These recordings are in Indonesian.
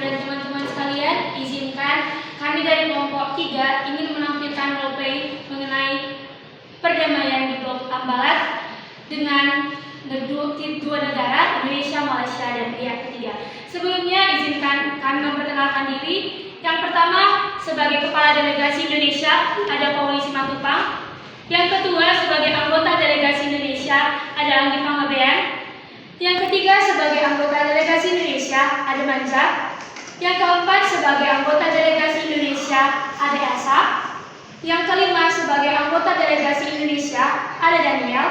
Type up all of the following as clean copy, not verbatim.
dan teman-teman sekalian, izinkan kami dari kelompok 3 ingin menampilkan roleplay mengenai perdamaian di Blok Ambalat dengan dua negara, Indonesia, Malaysia, dan pihak ketiga. Sebelumnya, izinkan kami memperkenalkan diri. Yang pertama, sebagai Kepala Delegasi Indonesia, ada Pauli Simatupang. Yang kedua, sebagai anggota Delegasi Indonesia, ada Anggi Pangabean. Yang ketiga, sebagai anggota Delegasi Indonesia, ada Manja. Yang keempat, sebagai anggota Delegasi Indonesia, ada Asa. Yang kelima, sebagai anggota Delegasi Indonesia, ada Daniel.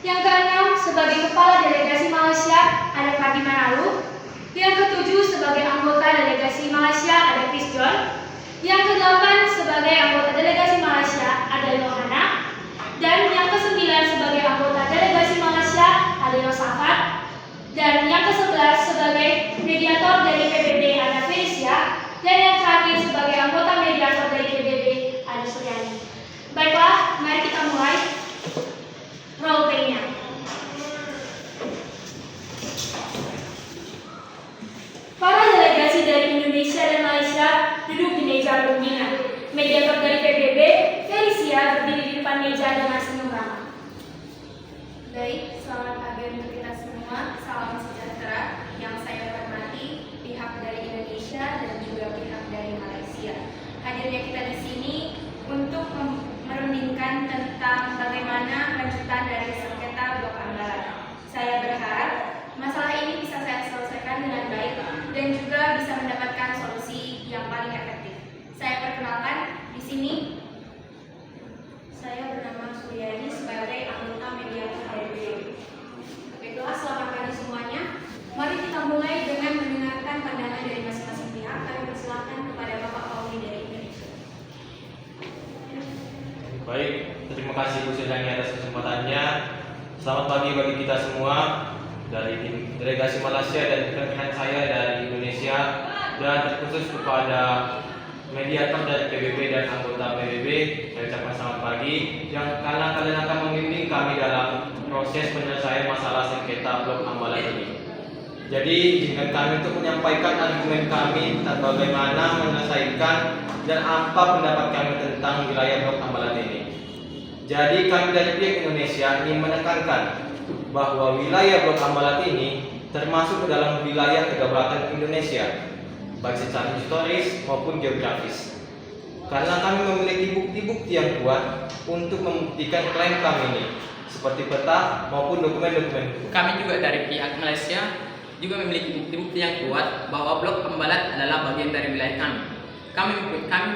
Yang keenam, sebagai Kepala Delegasi Malaysia, ada Fatima Nalu. Yang ketujuh, sebagai anggota Delegasi Malaysia, ada Chris John. Yang kedelapan, sebagai anggota Delegasi Malaysia, ada Yohana. Dan yang kesembilan, sebagai anggota Delegasi Malaysia, ada Yosafat. Dan yang ke-11 sebagai mediator dari PBB ada Felicia. Dan yang terakhir sebagai anggota mediator dari PBB ada Suryani. Baiklah, mari kita mulai roleplaynya. Para delegasi dari Indonesia dan Malaysia duduk di meja pimpinan. Mediator dari PBB, Felicia, berdiri di depan meja dengan senyum ramah. Baik, selamat pagi untuk kita semua. Salam sejahtera yang saya hormati pihak dari Indonesia dan juga pihak dari Malaysia. Hadirnya kita di sini untuk merundingkan tentang bagaimana kelanjutan dari sengketa Blok Ambalat. Saya berharap masalah ini bisa saya selesaikan dengan baik dan juga bisa mendapatkan solusi yang paling efektif. Saya perkenalkan di sini. Saya bernama Suryani sebagai anggota mediator dari PBB. Baiklah, selamat pagi semuanya. Mari kita mulai dengan mendengarkan pandangan dari masing-masing pihak. Kami persilakan kepada Bapak Pauli dari Indonesia. Baik, terima kasih Bu Suryani atas kesempatannya. Selamat pagi bagi kita semua dari delegasi Malaysia dan rekan saya dari Indonesia, dan terkhusus kepada mediator dari PBB dan anggota PBB, saya ucapkan selamat pagi. Yang karena kalian akan membimbing kami dalam proses penyelesaian masalah sengketa Blok Ambalat ini. Jadi, izinkan kami untuk menyampaikan argumen kami tentang bagaimana menyelesaikan dan apa pendapat kami tentang wilayah Blok Ambalat ini. Jadi, kami dari pihak Indonesia ingin menekankan bahwa wilayah Blok Ambalat ini termasuk ke dalam wilayah kedaulatan Indonesia, baik secara historis maupun geografis. Karena kami memiliki bukti-bukti yang kuat untuk membuktikan klaim kami ini, seperti peta maupun dokumen-dokumen. Kami juga dari pihak Malaysia juga memiliki bukti-bukti yang kuat bahwa Blok Ambalat adalah bagian dari wilayah kami. Kami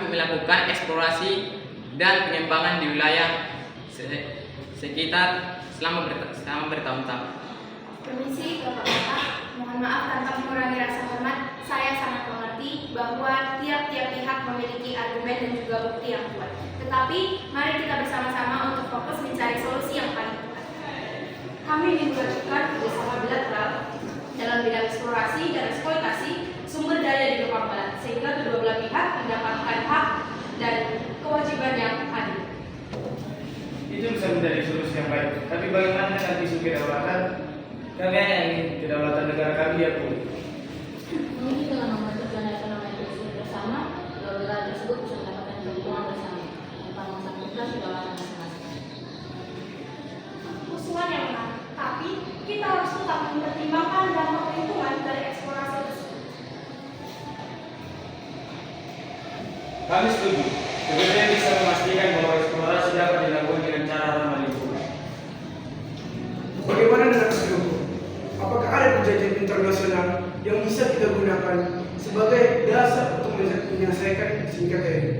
melakukan eksplorasi dan pengembangan di wilayah sekitar selama bertahun-tahun. Permisi, Bapak-Bapak. Mohon maaf tanpa mengurangi rasa hormat. Saya sangat mengerti bahwa tiap-tiap pihak memiliki argumen dan juga bukti yang kuat. Tetapi, mari kita bersama-sama untuk fokus mencari solusi yang paling tepat. Kami ingin melakukan kerjasama bilateral dalam bidang eksplorasi dan eksploitasi sumber daya di Blok Ambalat, sehingga kedua belah pihak mendapatkan hak dan kewajiban yang adil. Itu bisa menjadi solusi yang baik. Tapi bagaimana dengan isu kedaulatan? Kami hanya ingin kedaulatan negara kami diakui. Mungkin dengan membentuk zona ekonomi inklusif bersama, dua wilayah tersebut bisa mendapatkan keuntungan bersama tanpa memasangkan kedaulatan masing-masing. Usulan yang menarik, tapi kita harus tetap mempertimbangkan dampak lingkungan dari eksplorasi tersebut. Kami setuju. PBB bisa memastikan bahwa eksplorasi dapat dilakukan dengan cara ramah lingkungan. Bagaimana dengan hukum? Apakah ada perjanjian internasional yang bisa kita gunakan sebagai dasar untuk menyelesaikan sengketa ini?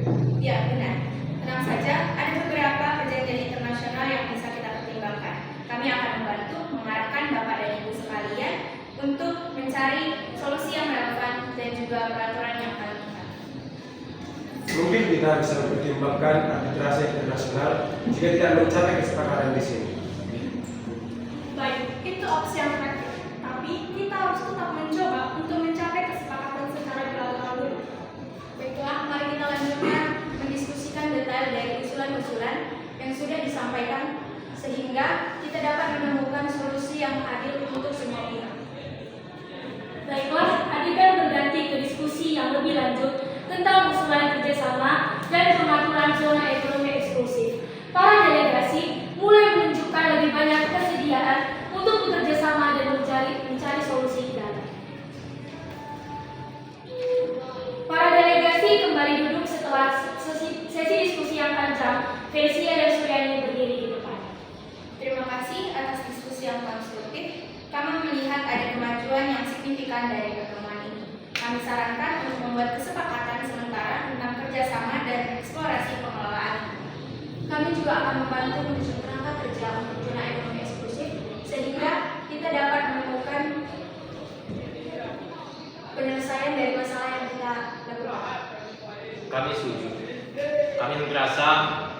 Ya, benar. Tenang saja, ada beberapa perjanjian internasional yang bisa kita pertimbangkan. Kami akan membantu mengarahkan Bapak dan Ibu sekalian untuk mencari solusi yang relevan dan juga peraturan yang paling tepat. Mungkin kita bisa mempertimbangkan arbitrase internasional jika tidak mencapai kesepakatan di sini. Baik, itu opsi yang terakhir. Tapi kita harus tetap mencoba untuk mencapai kesepakatan secara bilateral dulu. Baiklah, mari kita lanjutkan mendiskusikan detail dari usulan-usulan yang sudah disampaikan sehingga kita dapat menemukan solusi yang adil untuk semua pihak. Baiklah, adegan berganti ke diskusi setelah sesi diskusi yang panjang, Felisia dan Suryani berdiri di depan. Terima kasih atas diskusi yang konstruktif. Kami melihat ada kemajuan yang signifikan dari pertemuan ini. Kami sarankan untuk membuat kesepakatan sementara tentang kerjasama dan eksplorasi pengelolaan. Kami juga akan membantu menyusun kerangka kerja untuk zona ekonomi eksklusif sehingga kita dapat menemukan penyelesaian dari masalah yang kita lakukan. Kami setuju. Kami merasa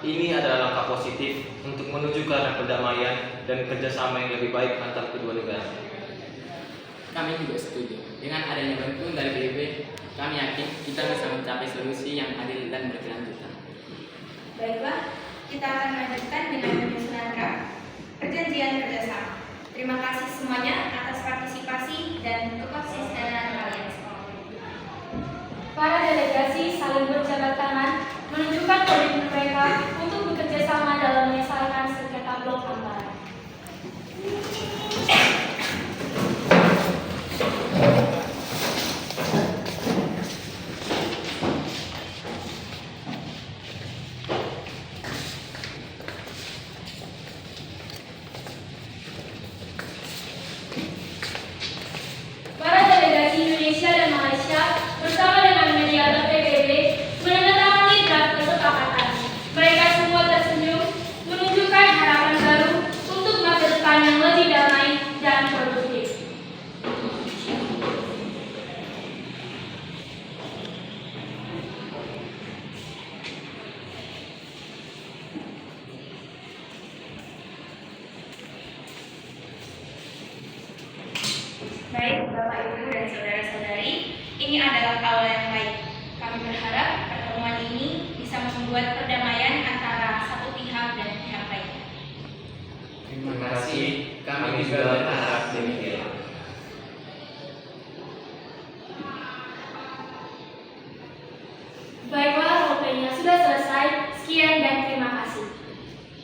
ini adalah langkah positif untuk menuju ke arah perdamaian dan kerjasama yang lebih baik antar kedua negara. Kami juga setuju. Dengan adanya bantuan dari PBB, kami yakin kita bisa mencapai solusi yang adil dan berkelanjutan. Baiklah, kita akan melanjutkan dengan penyusunan draft perjanjian kerjasama. Terima kasih semuanya atas partisipasi dan kekonsistenan kalian semua. Para delegasi saling berjabat tangan menunjukkan komitmen mereka untuk bekerja sama dalam menyelesaikan sengketa blok Ambalat. Para delegasi Indonesia dan Malaysia bersama dengan mediator PBB menandatangani draft kesepakatan. Mereka semua tersenyum, menunjukkan harapan baru untuk masa depan yang lebih damai dan produktif. Baik, Bapak, Ibu, dan saudara-saudari, ini adalah awal yang baik. Kami berharap pertemuan ini bisa membuat perdamaian antara satu pihak dan pihak lainnya. Terima kasih. Kami juga berharap demikian.